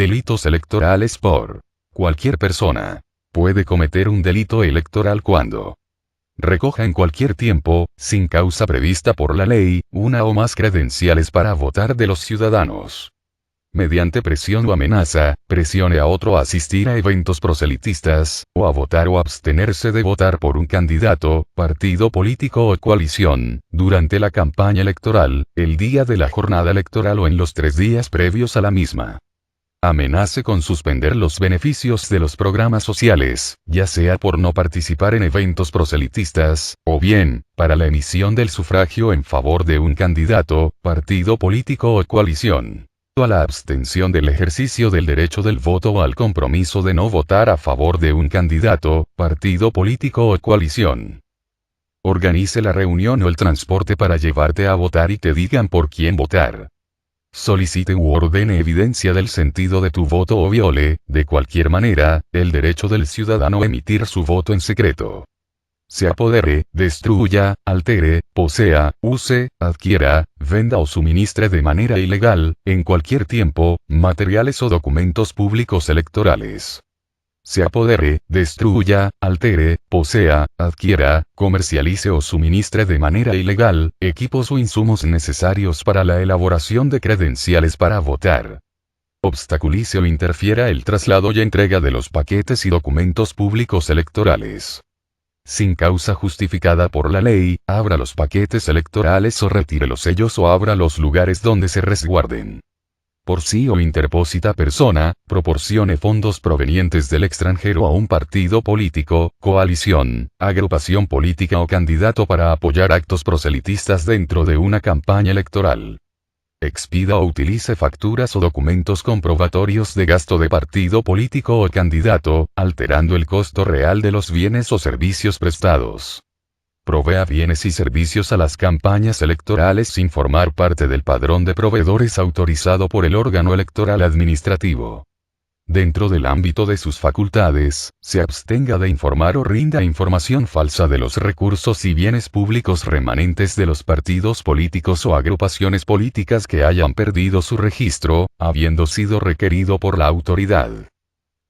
Delitos electorales por cualquier persona puede cometer un delito electoral cuando recoja en cualquier tiempo, sin causa prevista por la ley, una o más credenciales para votar de los ciudadanos. Mediante presión o amenaza, presione a otro a asistir a eventos proselitistas, o a votar o abstenerse de votar por un candidato, partido político o coalición, durante la campaña electoral, el día de la jornada electoral o en los 3 días previos a la misma. Amenace con suspender los beneficios de los programas sociales, ya sea por no participar en eventos proselitistas, o bien, para la emisión del sufragio en favor de un candidato, partido político o coalición. A la abstención del ejercicio del derecho del voto o al compromiso de no votar a favor de un candidato, partido político o coalición. Organice la reunión o el transporte para llevarte a votar y te digan por quién votar. Solicite u ordene evidencia del sentido de tu voto o viole, de cualquier manera, el derecho del ciudadano a emitir su voto en secreto. Se apodere, destruya, altere, posea, use, adquiera, venda o suministre de manera ilegal, en cualquier tiempo, materiales o documentos públicos electorales. Se apodere, destruya, altere, posea, adquiera, comercialice o suministre de manera ilegal, equipos o insumos necesarios para la elaboración de credenciales para votar. Obstaculice o interfiera el traslado y entrega de los paquetes y documentos públicos electorales. Sin causa justificada por la ley, abra los paquetes electorales o retire los sellos o abra los lugares donde se resguarden. Por sí o interpósita persona, proporcione fondos provenientes del extranjero a un partido político, coalición, agrupación política o candidato para apoyar actos proselitistas dentro de una campaña electoral. Expida o utilice facturas o documentos comprobatorios de gasto de partido político o candidato, alterando el costo real de los bienes o servicios prestados. Provea bienes y servicios a las campañas electorales sin formar parte del padrón de proveedores autorizado por el órgano electoral administrativo. Dentro del ámbito de sus facultades, se abstenga de informar o rinda información falsa de los recursos y bienes públicos remanentes de los partidos políticos o agrupaciones políticas que hayan perdido su registro, habiendo sido requerido por la autoridad.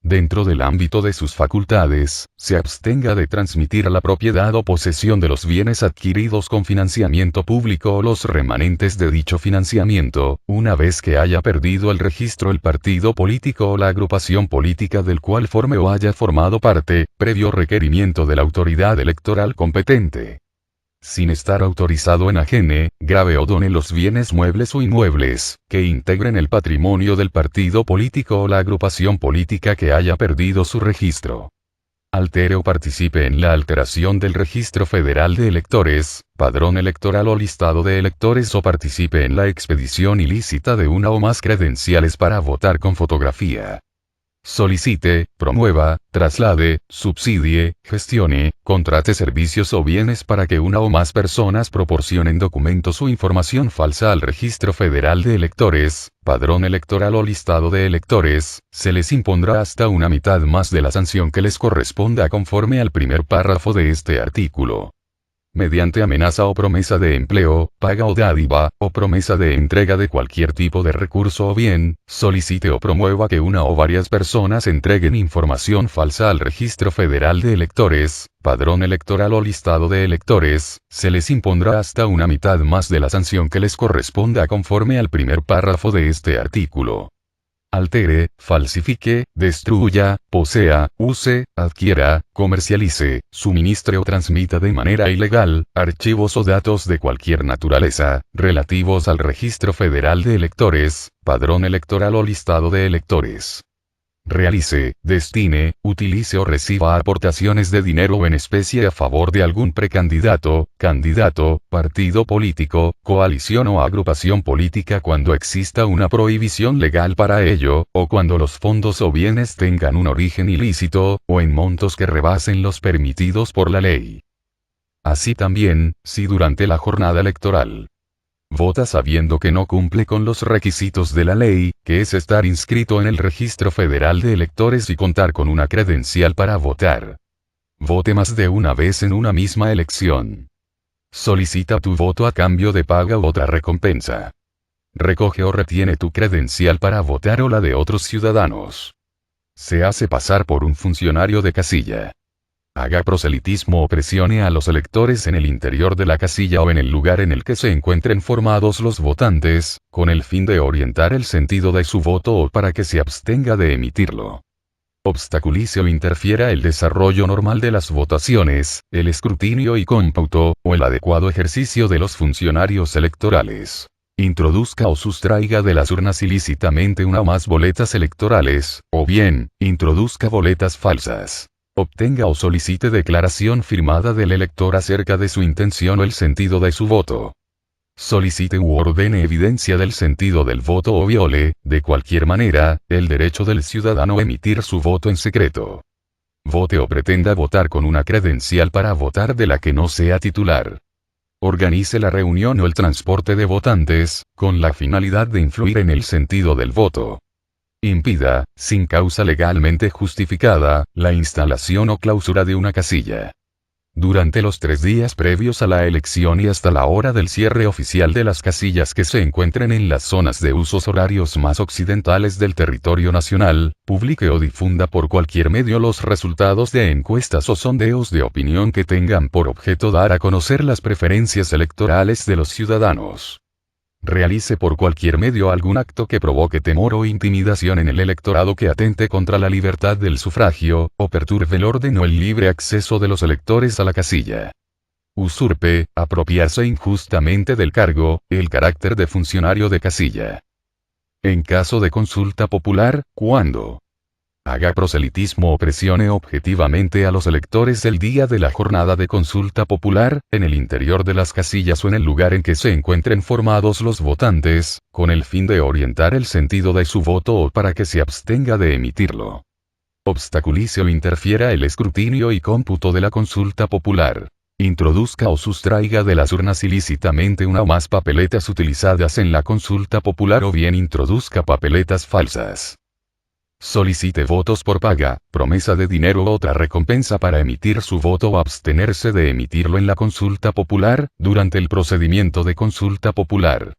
Dentro del ámbito de sus facultades, se abstenga de transmitir a la propiedad o posesión de los bienes adquiridos con financiamiento público o los remanentes de dicho financiamiento, una vez que haya perdido el registro el partido político o la agrupación política del cual forme o haya formado parte, previo requerimiento de la autoridad electoral competente. Sin estar autorizado enajene, grave o done los bienes muebles o inmuebles, que integren el patrimonio del partido político o la agrupación política que haya perdido su registro. Altere o participe en la alteración del Registro Federal de Electores, Padrón Electoral o Listado de Electores o participe en la expedición ilícita de una o más credenciales para votar con fotografía. Solicite, promueva, traslade, subsidie, gestione, contrate servicios o bienes para que una o más personas proporcionen documentos o información falsa al Registro Federal de Electores, Padrón Electoral o Listado de Electores, se les impondrá hasta una mitad más de la sanción que les corresponda conforme al primer párrafo de este artículo. Mediante amenaza o promesa de empleo, paga o dádiva, o promesa de entrega de cualquier tipo de recurso o bien, solicite o promueva que una o varias personas entreguen información falsa al Registro Federal de Electores, Padrón Electoral o Listado de Electores, se les impondrá hasta una mitad más de la sanción que les corresponda conforme al primer párrafo de este artículo. Altere, falsifique, destruya, posea, use, adquiera, comercialice, suministre o transmita de manera ilegal, archivos o datos de cualquier naturaleza, relativos al Registro Federal de Electores, Padrón Electoral o Listado de Electores. Realice, destine, utilice o reciba aportaciones de dinero o en especie a favor de algún precandidato, candidato, partido político, coalición o agrupación política cuando exista una prohibición legal para ello, o cuando los fondos o bienes tengan un origen ilícito, o en montos que rebasen los permitidos por la ley. Así también, si durante la jornada electoral vota sabiendo que no cumple con los requisitos de la ley, que es estar inscrito en el Registro Federal de Electores y contar con una credencial para votar. Vote más de una vez en una misma elección. Solicita tu voto a cambio de paga u otra recompensa. Recoge o retiene tu credencial para votar o la de otros ciudadanos. Se hace pasar por un funcionario de casilla. Haga proselitismo o presione a los electores en el interior de la casilla o en el lugar en el que se encuentren formados los votantes, con el fin de orientar el sentido de su voto o para que se abstenga de emitirlo. Obstaculice o interfiera el desarrollo normal de las votaciones, el escrutinio y cómputo, o el adecuado ejercicio de los funcionarios electorales. Introduzca o sustraiga de las urnas ilícitamente una o más boletas electorales, o bien, introduzca boletas falsas. Obtenga o solicite declaración firmada del elector acerca de su intención o el sentido de su voto. Solicite u ordene evidencia del sentido del voto o viole, de cualquier manera, el derecho del ciudadano a emitir su voto en secreto. Vote o pretenda votar con una credencial para votar de la que no sea titular. Organice la reunión o el transporte de votantes, con la finalidad de influir en el sentido del voto. Impida, sin causa legalmente justificada, la instalación o clausura de una casilla. Durante los 3 días previos a la elección y hasta la hora del cierre oficial de las casillas que se encuentren en las zonas de usos horarios más occidentales del territorio nacional, publique o difunda por cualquier medio los resultados de encuestas o sondeos de opinión que tengan por objeto dar a conocer las preferencias electorales de los ciudadanos. Realice por cualquier medio algún acto que provoque temor o intimidación en el electorado que atente contra la libertad del sufragio, o perturbe el orden o el libre acceso de los electores a la casilla. Usurpe, apropiarse injustamente del cargo, el carácter de funcionario de casilla. En caso de consulta popular, cuando haga proselitismo o presione objetivamente a los electores el día de la jornada de consulta popular, en el interior de las casillas o en el lugar en que se encuentren formados los votantes, con el fin de orientar el sentido de su voto o para que se abstenga de emitirlo. Obstaculice o interfiera el escrutinio y cómputo de la consulta popular. Introduzca o sustraiga de las urnas ilícitamente una o más papeletas utilizadas en la consulta popular o bien introduzca papeletas falsas. Solicite votos por paga, promesa de dinero u otra recompensa para emitir su voto o abstenerse de emitirlo en la consulta popular, durante el procedimiento de consulta popular.